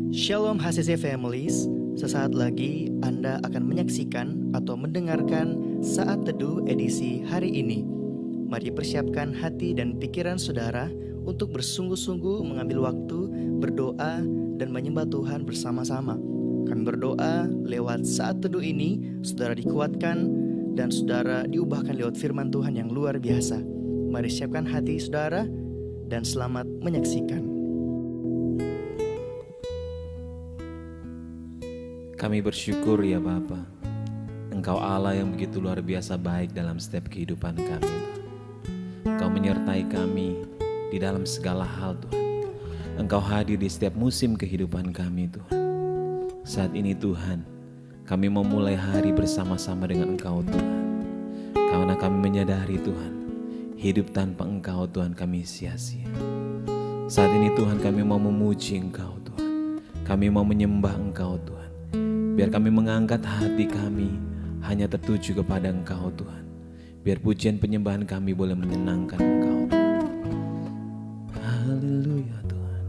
Shalom HCC Families, sesaat lagi Anda akan menyaksikan atau mendengarkan Saat Teduh edisi hari ini. Mari persiapkan hati dan pikiran saudara untuk bersungguh-sungguh mengambil waktu, berdoa, dan menyembah Tuhan bersama-sama. Kami berdoa lewat Saat Teduh ini, saudara dikuatkan dan saudara diubahkan lewat firman Tuhan yang luar biasa. Mari siapkan hati saudara dan selamat menyaksikan. Kami bersyukur ya Bapa, Engkau Allah yang begitu luar biasa baik dalam setiap kehidupan kami. Engkau menyertai kami di dalam segala hal Tuhan. Engkau hadir di setiap musim kehidupan kami Tuhan. Saat ini Tuhan, kami memulai hari bersama-sama dengan Engkau Tuhan. Karena kami menyadari Tuhan, hidup tanpa Engkau Tuhan kami sia-sia. Saat ini Tuhan kami mau memuji Engkau Tuhan. Kami mau menyembah Engkau Tuhan. Biar kami mengangkat hati kami hanya tertuju kepada Engkau Tuhan. Biar pujian penyembahan kami boleh menyenangkan Engkau Tuhan. Haleluya Tuhan.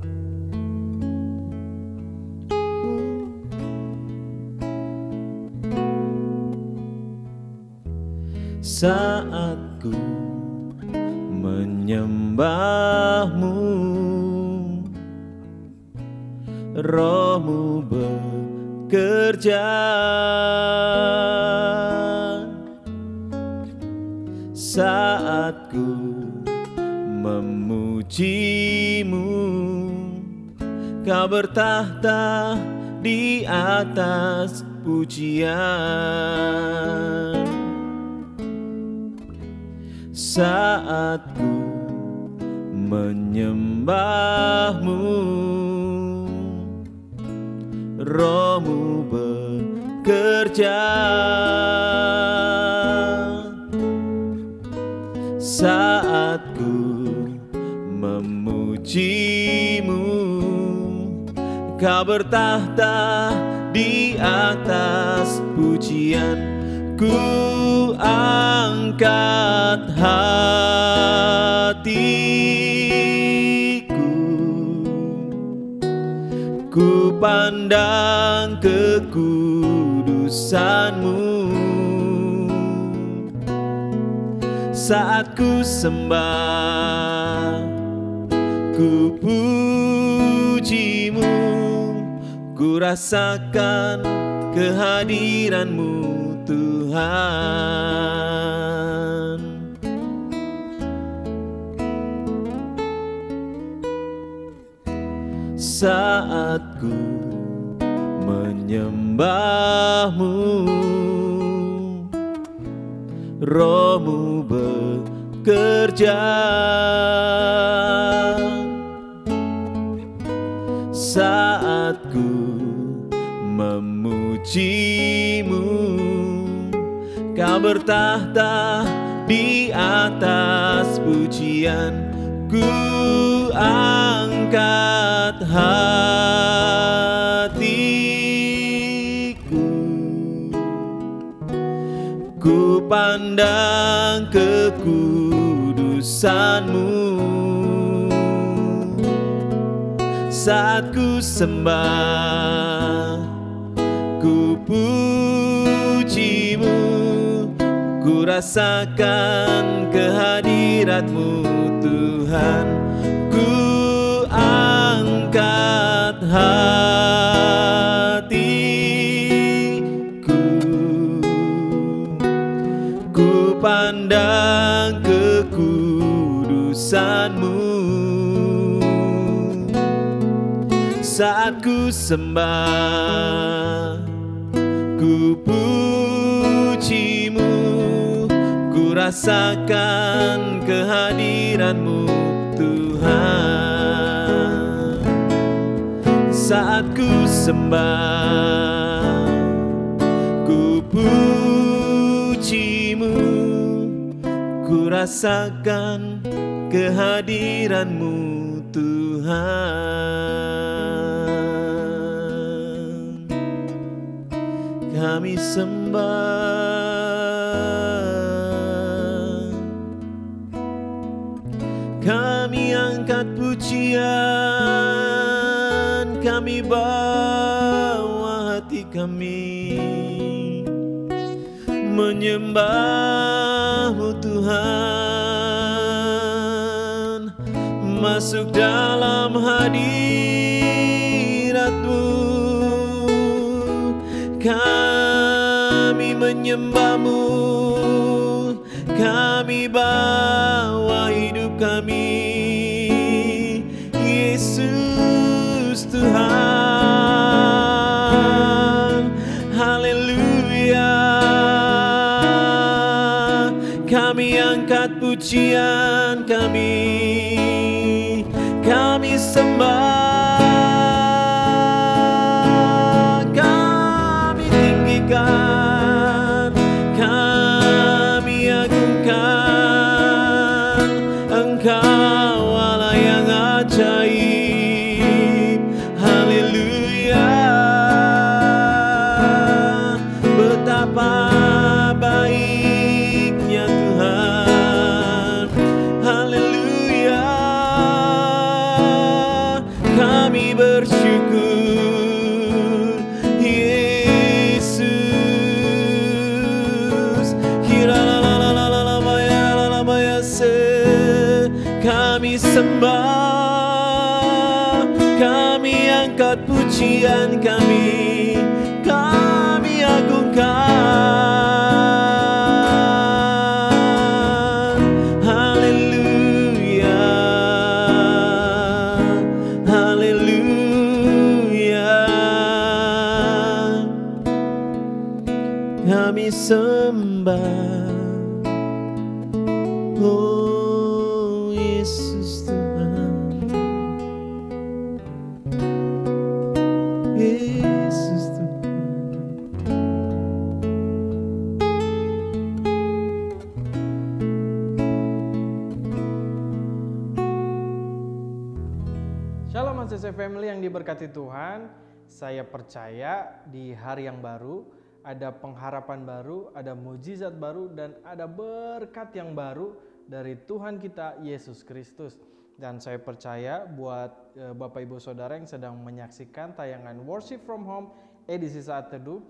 Saat ku menyembah-Mu, Roh-Mu bekerja. Saat ku memuji-Mu, Kau bertahta di atas pujian. Saat ku menyembah-Mu, Roh-Mu bekerja. Saat ku memuji-Mu, Kau bertahta di atas pujian. Ku angkat hatiku, ku pandang kekudusan-Mu. Saat ku sembah, ku puji-Mu, ku rasakan kehadiran-Mu Tuhan. Saat ku menyembah-Mu, Roh-Mu bekerja. Saat ku memuji-Mu, Kau bertahta di atas pujian. Ku angkat hatiku, ku pandang kekudusan-Mu. Saat ku sembah, ku puji-Mu, ku rasakan kehadirat-Mu Tuhan. Ku angkat hatiku, ku pandang kekudusan-Mu. Saat ku sembah, ku puji-Mu, ku rasakan kehadiran-Mu Tuhan. Saat ku sembah, ku puji-Mu, ku rasakan kehadiran-Mu Tuhan. Kami sembah, kami angkat pujian, kami kami menyembah-Mu Tuhan, masuk dalam hadirat-Mu. Kami menyembah-Mu, kami bawa hidup kami, Yesus Tuhan. Haleluya. Kami angkat pujian kami, kami sembah, kami tinggikan, kami agungkan Engkau Allah yang ajaib. Haleluya. Betapa baiknya Tuhan. Haleluya. Kami bersyukur Yesus. Kami sembah, kami angkat pujian kami, kami agungkan. Haleluya, haleluya. Kami sembah, oh Yesus Tuhan, Yesus Tuhan. Shalom ACC Family yang diberkati Tuhan. Saya percaya di hari yang baru ada pengharapan baru, ada mujizat baru, dan ada berkat yang baru dari Tuhan kita Yesus Kristus. Dan saya percaya buat Bapak Ibu Saudara yang sedang menyaksikan tayangan Worship from Home edisi Saat Teduh,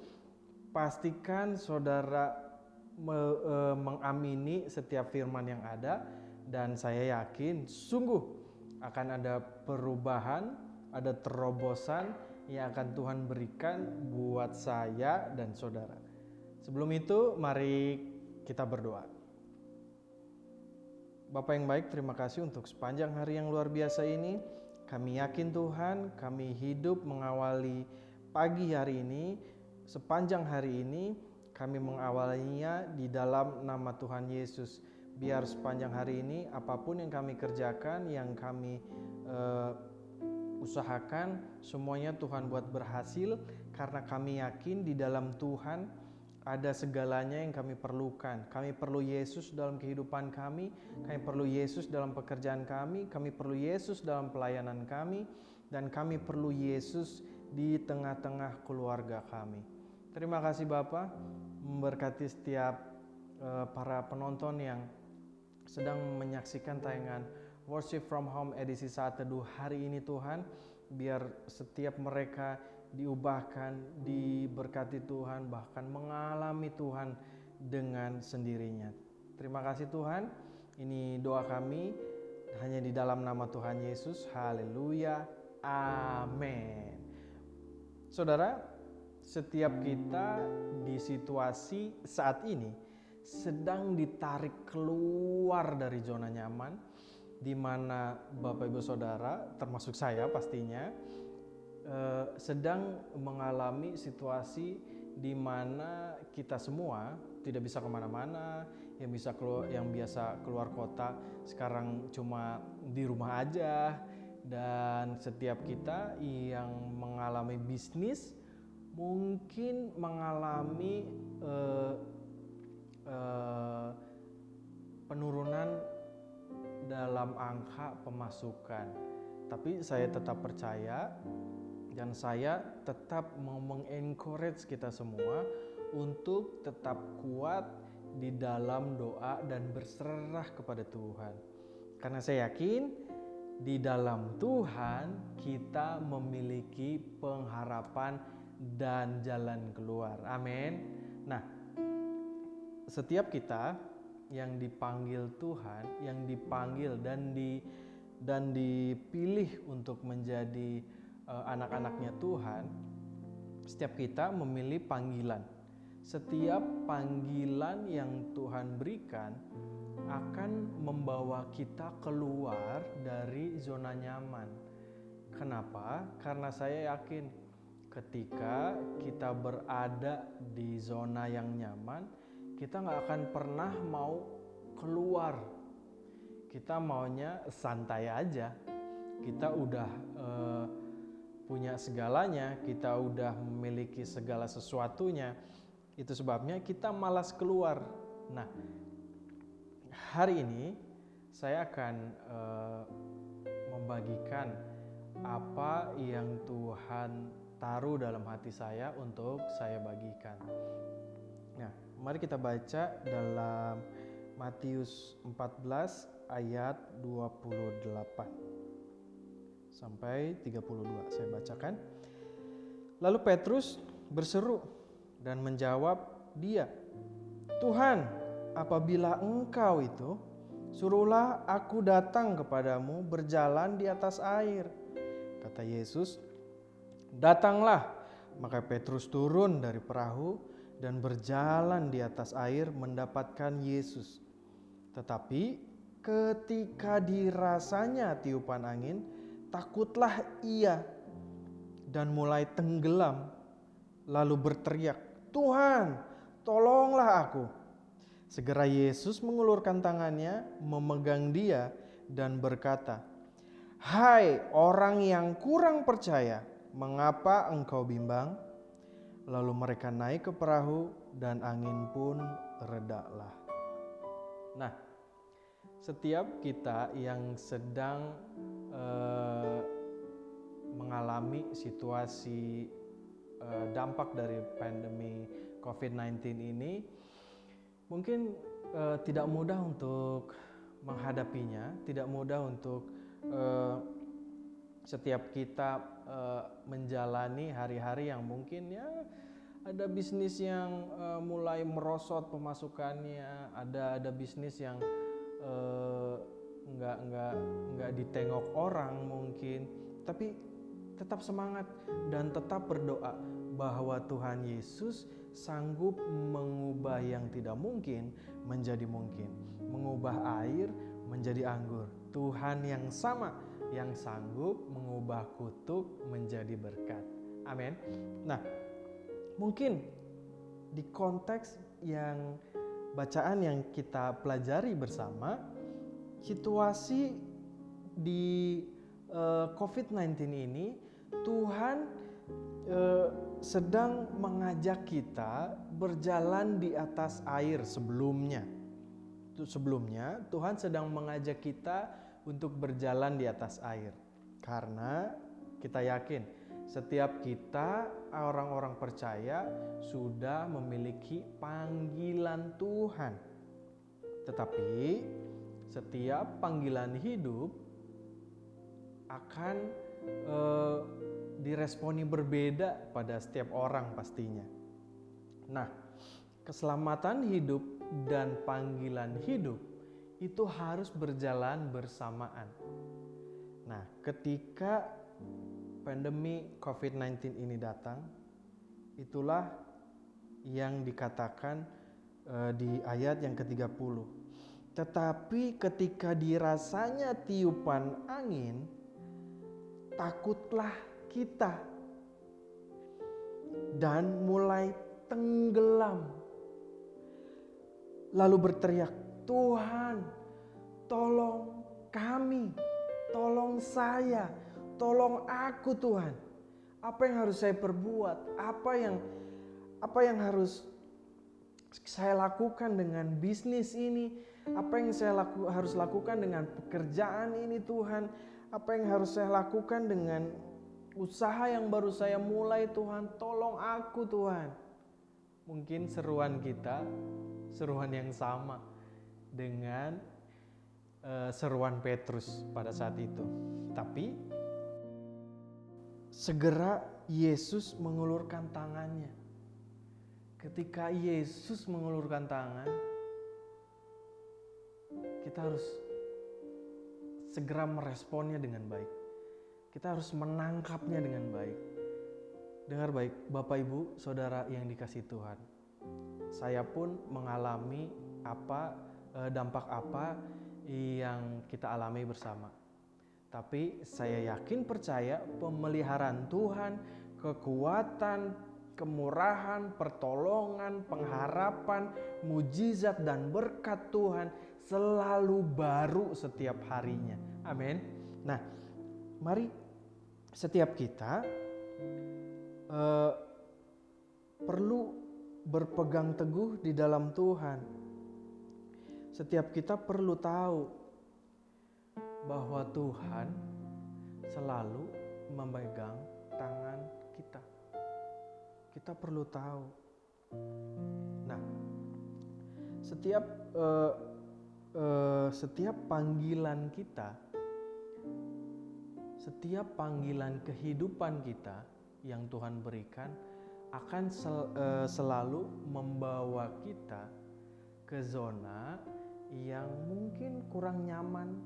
pastikan saudara mengamini setiap firman yang ada, dan saya yakin sungguh akan ada perubahan, ada terobosan yang akan Tuhan berikan buat saya dan saudara. Sebelum itu, mari kita berdoa. Bapa yang baik, terima kasih untuk sepanjang hari yang luar biasa ini. Kami yakin Tuhan, kami hidup mengawali pagi hari ini, sepanjang hari ini, kami mengawalinya di dalam nama Tuhan Yesus. Biar sepanjang hari ini, apapun yang kami kerjakan, yang kami usahakan, semuanya Tuhan buat berhasil, karena kami yakin di dalam Tuhan ada segalanya yang kami perlukan. Kami perlu Yesus dalam kehidupan kami perlu Yesus dalam pekerjaan kami perlu Yesus dalam pelayanan kami, dan kami perlu Yesus di tengah-tengah keluarga kami. Terima kasih Bapa, memberkati setiap para penonton yang sedang menyaksikan tayangan Worship from Home edisi Saat Teduh hari ini Tuhan. Biar setiap mereka diubahkan, diberkati Tuhan, bahkan mengalami Tuhan dengan sendirinya. Terima kasih Tuhan. Ini doa kami hanya di dalam nama Tuhan Yesus. Haleluya. Amin. Saudara, setiap kita di situasi saat ini sedang ditarik keluar dari zona nyaman, di mana Bapak Ibu Saudara, termasuk saya pastinya, sedang mengalami situasi di mana kita semua tidak bisa kemana-mana, yang biasa keluar kota sekarang cuma di rumah aja, dan setiap kita yang mengalami bisnis mungkin mengalami penurunan dalam angka pemasukan. Tapi saya tetap percaya dan saya tetap mau mengencourage kita semua untuk tetap kuat di dalam doa dan berserah kepada Tuhan. Karena saya yakin di dalam Tuhan kita memiliki pengharapan dan jalan keluar. Amin. Nah, setiap kita yang dipanggil Tuhan, yang dipanggil dan dipilih untuk menjadi anak-anaknya Tuhan, setiap kita memilih panggilan. Setiap panggilan yang Tuhan berikan akan membawa kita keluar dari zona nyaman. Kenapa? Karena saya yakin ketika kita berada di zona yang nyaman, kita gak akan pernah mau keluar. Kita maunya santai aja. Kita udah punya segalanya, kita udah memiliki segala sesuatunya. Itu sebabnya kita malas keluar. Nah, hari ini saya akan membagikan apa yang Tuhan taruh dalam hati saya untuk saya bagikan. Nah, mari kita baca dalam Matius 14 ayat 28 sampai 32. Saya bacakan. Lalu Petrus berseru dan menjawab dia, "Tuhan, apabila Engkau itu, suruhlah aku datang kepadamu berjalan di atas air." Kata Yesus, "Datanglah." Maka Petrus turun dari perahu dan berjalan di atas air mendapatkan Yesus. Tetapi ketika dirasanya tiupan angin, takutlah ia dan mulai tenggelam, lalu berteriak, "Tuhan, tolonglah aku." Segera Yesus mengulurkan tangannya, memegang dia dan berkata, "Hai orang yang kurang percaya, mengapa engkau bimbang?" Lalu mereka naik ke perahu dan angin pun redalah. Nah, setiap kita yang sedang mengalami situasi dampak dari pandemi COVID-19 ini, mungkin tidak mudah untuk menghadapinya, tidak mudah untuk setiap kita menjalani hari-hari yang mungkin ya ada bisnis yang mulai merosot pemasukannya, ada bisnis yang nggak ditengok orang mungkin, tapi tetap semangat dan tetap berdoa bahwa Tuhan Yesus sanggup mengubah yang tidak mungkin menjadi mungkin, mengubah air menjadi anggur. Tuhan yang sama yang sanggup mengubah kutuk menjadi berkat. Amin. Nah, mungkin di konteks yang bacaan yang kita pelajari bersama, situasi di COVID-19 ini, Tuhan sedang mengajak kita berjalan di atas air sebelumnya. Sebelumnya Tuhan sedang mengajak kita untuk berjalan di atas air. Karena kita yakin setiap kita orang-orang percaya sudah memiliki panggilan Tuhan. Tetapi setiap panggilan hidup akan diresponi berbeda pada setiap orang pastinya. Nah, keselamatan hidup dan panggilan hidup itu harus berjalan bersamaan. Nah, ketika pandemi COVID-19 ini datang, itulah yang dikatakan di ayat yang ke-30. Tetapi ketika dirasanya tiupan angin, takutlah kita dan mulai tenggelam. Lalu berteriak, "Tuhan, tolong kami, tolong saya, tolong aku Tuhan. Apa yang harus saya perbuat? Apa yang harus saya lakukan dengan bisnis ini? Apa yang saya harus lakukan dengan pekerjaan ini Tuhan? Apa yang harus saya lakukan dengan usaha yang baru saya mulai Tuhan? Tolong aku Tuhan." Mungkin seruan kita, seruan yang sama dengan seruan Petrus pada saat itu. Tapi segera Yesus mengulurkan tangannya. Ketika Yesus mengulurkan tangan, kita harus segera meresponnya dengan baik. Kita harus menangkapnya dengan baik. Dengar baik, Bapak Ibu, Saudara yang dikasihi Tuhan. Saya pun mengalami dampak apa yang kita alami bersama. Tapi saya yakin percaya pemeliharaan Tuhan, kekuatan, kemurahan, pertolongan, pengharapan, mujizat dan berkat Tuhan selalu baru setiap harinya. Amin. Nah, mari setiap kita perlu berpegang teguh di dalam Tuhan. Setiap kita perlu tahu bahwa Tuhan selalu memegang tangan kita. Kita perlu tahu. Nah, setiap panggilan kita, setiap panggilan kehidupan kita yang Tuhan berikan akan selalu membawa kita ke zona yang mungkin kurang nyaman,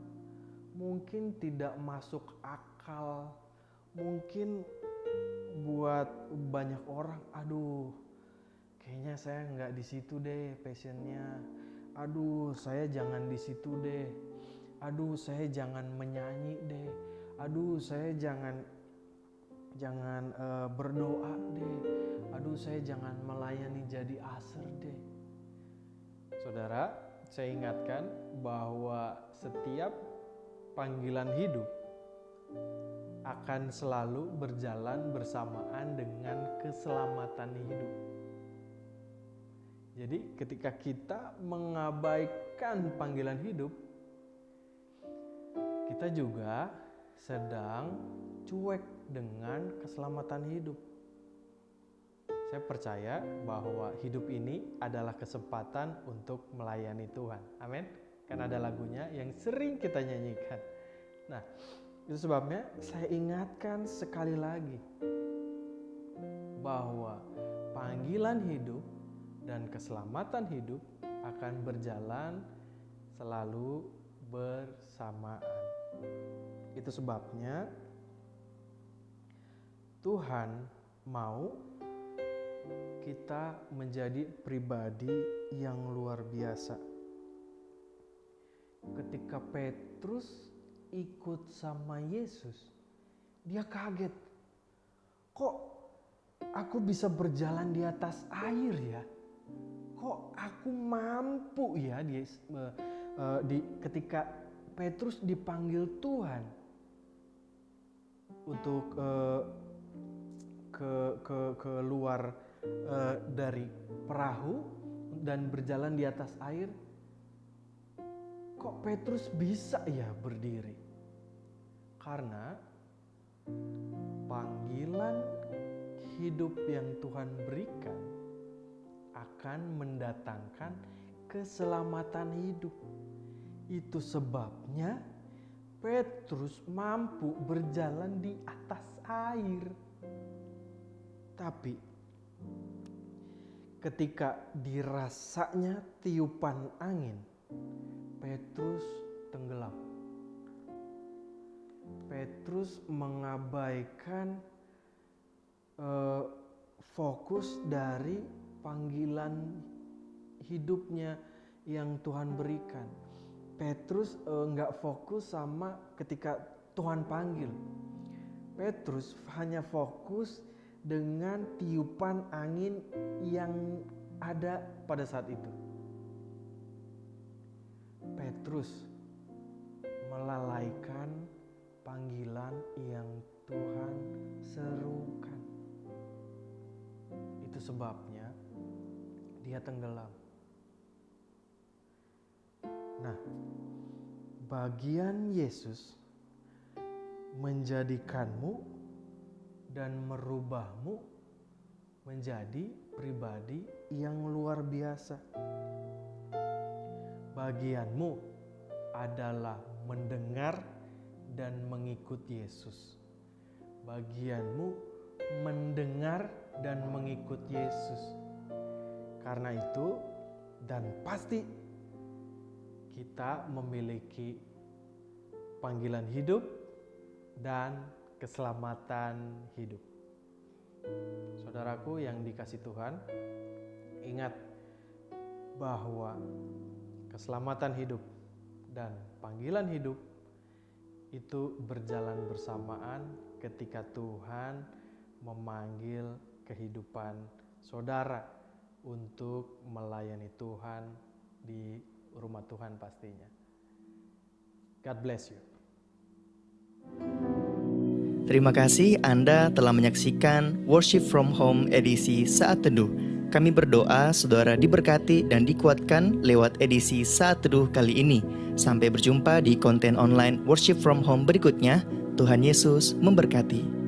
mungkin tidak masuk akal, mungkin buat banyak orang, aduh kayaknya saya nggak di situ deh passionnya, aduh saya jangan di situ deh, aduh saya jangan menyanyi deh, aduh saya jangan berdoa deh, aduh saya jangan melayani jadi aser deh. Saudara, saya ingatkan bahwa setiap panggilan hidup akan selalu berjalan bersamaan dengan keselamatan hidup. Jadi ketika kita mengabaikan panggilan hidup, kita juga sedang cuek dengan keselamatan hidup. Saya percaya bahwa hidup ini adalah kesempatan untuk melayani Tuhan. Amin. Kan ada lagunya yang sering kita nyanyikan. Nah, itu sebabnya saya ingatkan sekali lagi bahwa panggilan hidup dan keselamatan hidup akan berjalan selalu bersamaan. Itu sebabnya Tuhan mau kita menjadi pribadi yang luar biasa. Ketika Petrus ikut sama Yesus, dia kaget. Kok aku bisa berjalan di atas air ya? Kok aku mampu ya ketika Petrus dipanggil Tuhan untuk keluar dari perahu dan berjalan di atas air, kok Petrus bisa ya berdiri? Karena panggilan hidup yang Tuhan berikan akan mendatangkan keselamatan hidup. Itu sebabnya Petrus mampu berjalan di atas air. Tapi ketika dirasanya tiupan angin, Petrus tenggelam. Petrus mengabaikan fokus dari panggilan hidupnya yang Tuhan berikan. Petrus nggak fokus sama ketika Tuhan panggil. Petrus hanya fokus dengan tiupan angin yang ada pada saat itu. Petrus melalaikan panggilan yang Tuhan serukan. Itu sebabnya dia tenggelam. Nah, bagian Yesus menjadikanmu dan merubahmu menjadi pribadi yang luar biasa. Bagianmu adalah mendengar dan mengikut Yesus. Bagianmu mendengar dan mengikut Yesus. Karena itu, dan pasti kita memiliki panggilan hidup dan keselamatan hidup. Saudaraku yang dikasih Tuhan, ingat bahwa keselamatan hidup dan panggilan hidup itu berjalan bersamaan ketika Tuhan memanggil kehidupan saudara untuk melayani Tuhan di rumah Tuhan pastinya. God bless you. Terima kasih Anda telah menyaksikan Worship from Home edisi Saat Teduh. Kami berdoa saudara diberkati dan dikuatkan lewat edisi Saat Teduh kali ini. Sampai berjumpa di konten online Worship from Home berikutnya. Tuhan Yesus memberkati.